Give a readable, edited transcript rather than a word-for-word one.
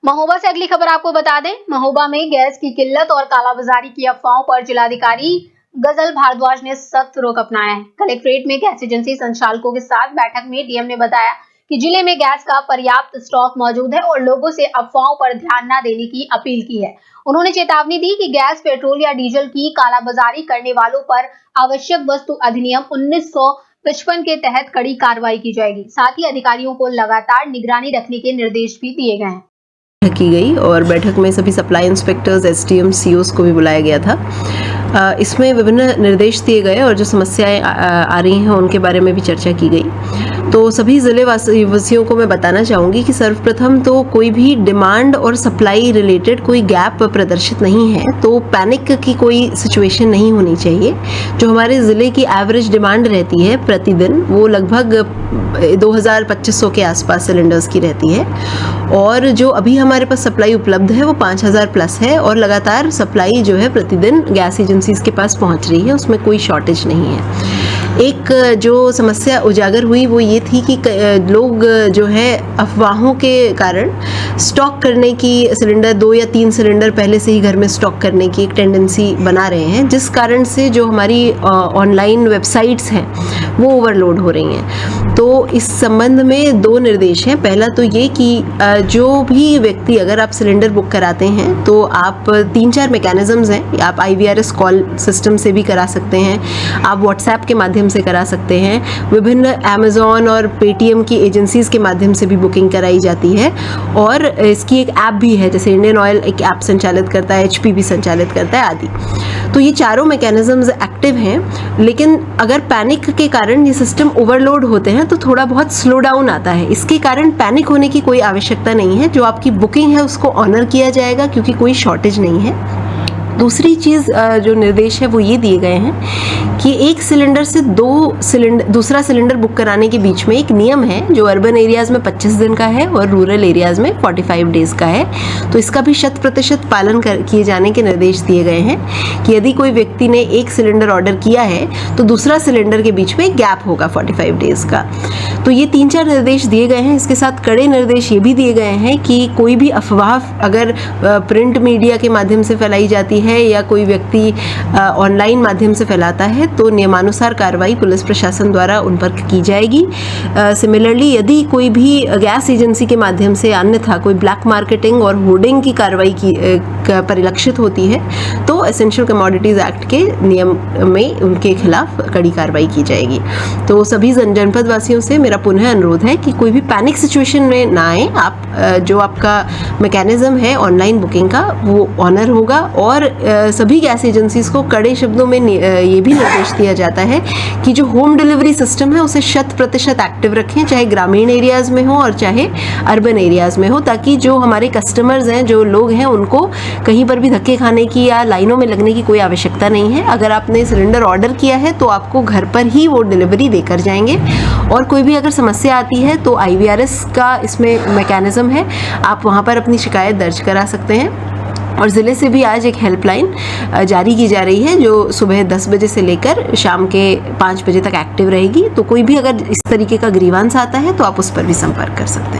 महोबा से अगली खबर आपको बता दें, महोबा में गैस की किल्लत और कालाबाजारी की अफवाहों पर जिलाधिकारी गजल भारद्वाज ने सख्त रुख अपनाया है। कलेक्ट्रेट में गैस एजेंसी संचालकों के साथ बैठक में डीएम ने बताया कि जिले में गैस का पर्याप्त स्टॉक मौजूद है और लोगों से अफवाहों पर ध्यान न देने की अपील की है। उन्होंने चेतावनी दी कि गैस, पेट्रोल या डीजल की कालाबाजारी करने वालों पर आवश्यक वस्तु अधिनियम 1955 के तहत कड़ी कार्रवाई की जाएगी। साथ ही अधिकारियों को लगातार निगरानी रखने के निर्देश भी दिए गए हैं। की गई और बैठक में सभी सप्लाई इंस्पेक्टर्स, एसडीएम, सीओस को भी बुलाया गया था। इसमें विभिन्न निर्देश दिए गए और जो समस्याएं आ रही हैं उनके बारे में भी चर्चा की गई। तो सभी ज़िले वासियों को मैं बताना चाहूँगी कि सर्वप्रथम तो कोई भी डिमांड और सप्लाई रिलेटेड कोई गैप प्रदर्शित नहीं है, तो पैनिक की कोई सिचुएशन नहीं होनी चाहिए। जो हमारे ज़िले की एवरेज डिमांड रहती है प्रतिदिन, वो लगभग 2500 के आसपास सिलेंडर्स की रहती है और जो अभी हमारे पास सप्लाई उपलब्ध है वो 5000 प्लस है और लगातार सप्लाई जो है प्रतिदिन गैस एजेंसीज के पास पहुंच रही है, उसमें कोई शॉर्टेज नहीं है। एक जो समस्या उजागर हुई वो ये थी कि लोग जो है अफवाहों के कारण स्टॉक करने की, सिलेंडर 2 या 3 सिलेंडर पहले से ही घर में स्टॉक करने की एक टेंडेंसी बना रहे हैं, जिस कारण से जो हमारी ऑनलाइन वेबसाइट्स हैं वो ओवरलोड हो रही हैं। तो इस संबंध में 2 निर्देश हैं। पहला तो ये कि जो भी व्यक्ति, अगर आप सिलेंडर बुक कराते हैं तो आप 3-4 मैकेनिज्म्स हैं। आप IVRS कॉल सिस्टम से भी करा सकते हैं, आप व्हाट्सएप के माध्यम से करा सकते हैं, विभिन्न अमेज़ॉन और पेटीएम की एजेंसीज़ के माध्यम से भी बुकिंग कराई जाती है और इसकी एक ऐप भी है, जैसे इंडियन ऑयल एक ऐप संचालित करता है, HP भी संचालित करता है आदि। तो ये चारों मैकेनिज्म्स एक्टिव हैं, लेकिन अगर पैनिक के कारण ये सिस्टम ओवरलोड होते हैं तो थोड़ा बहुत स्लो डाउन आता है। इसके कारण पैनिक होने की कोई आवश्यकता नहीं है। जो आपकी बुकिंग है उसको ऑनर किया जाएगा क्योंकि कोई शॉर्टेज नहीं है। दूसरी चीज़ जो निर्देश है वो ये दिए गए हैं कि एक सिलेंडर से दूसरा सिलेंडर बुक कराने के बीच में एक नियम है जो अर्बन एरियाज़ में 25 दिन का है और रूरल एरियाज़ में 45 डेज़ का है। तो इसका भी 100% पालन किए जाने के निर्देश दिए गए हैं कि यदि कोई व्यक्ति ने एक सिलेंडर ऑर्डर किया है तो दूसरा सिलेंडर के बीच में एक गैप होगा 45 डेज़ का। तो ये 3-4 निर्देश दिए गए हैं। इसके साथ कड़े निर्देश ये भी दिए गए हैं कि कोई भी अफवाह अगर प्रिंट मीडिया के माध्यम से फैलाई जाती है या कोई व्यक्ति ऑनलाइन माध्यम से फैलाता है तो नियमानुसार कार्रवाई पुलिस प्रशासन द्वारा उन पर की जाएगी। सिमिलरली यदि कोई भी गैस एजेंसी के माध्यम से अन्यथा कोई ब्लैक मार्केटिंग और होर्डिंग की कार्रवाई की परिलक्षित होती है तो एसेंशियल कमोडिटीज़ एक्ट के नियम में उनके खिलाफ कड़ी कार्रवाई की जाएगी। तो सभी जनपद वासियों से मेरा पुनः अनुरोध है कि कोई भी पैनिक सिचुएशन में ना आए। आप जो आपका मैकेनिज्म है ऑनलाइन बुकिंग का वो ऑनर होगा और सभी गैस एजेंसीज को कड़े शब्दों में ये भी निर्देश दिया जाता है कि जो होम डिलीवरी सिस्टम है उसे 100% एक्टिव रखें, चाहे ग्रामीण एरियाज़ में हो और चाहे अर्बन एरियाज़ में हो, ताकि जो हमारे कस्टमर्स हैं, जो लोग हैं, उनको कहीं पर भी धक्के खाने की या लाइनों में लगने की कोई आवश्यकता नहीं है। अगर आपने सिलेंडर ऑर्डर किया है तो आपको घर पर ही वो डिलीवरी देकर जाएंगे और कोई भी अगर समस्या आती है तो IVRS का इसमें मैकेनिज्म है, आप वहाँ पर अपनी शिकायत दर्ज करा सकते हैं। और ज़िले से भी आज एक हेल्पलाइन जारी की जा रही है जो सुबह 10 बजे से लेकर शाम के 5 बजे तक एक्टिव रहेगी। तो कोई भी अगर इस तरीके का ग्रीवांस आता है तो आप उस पर भी संपर्क कर सकते हैं।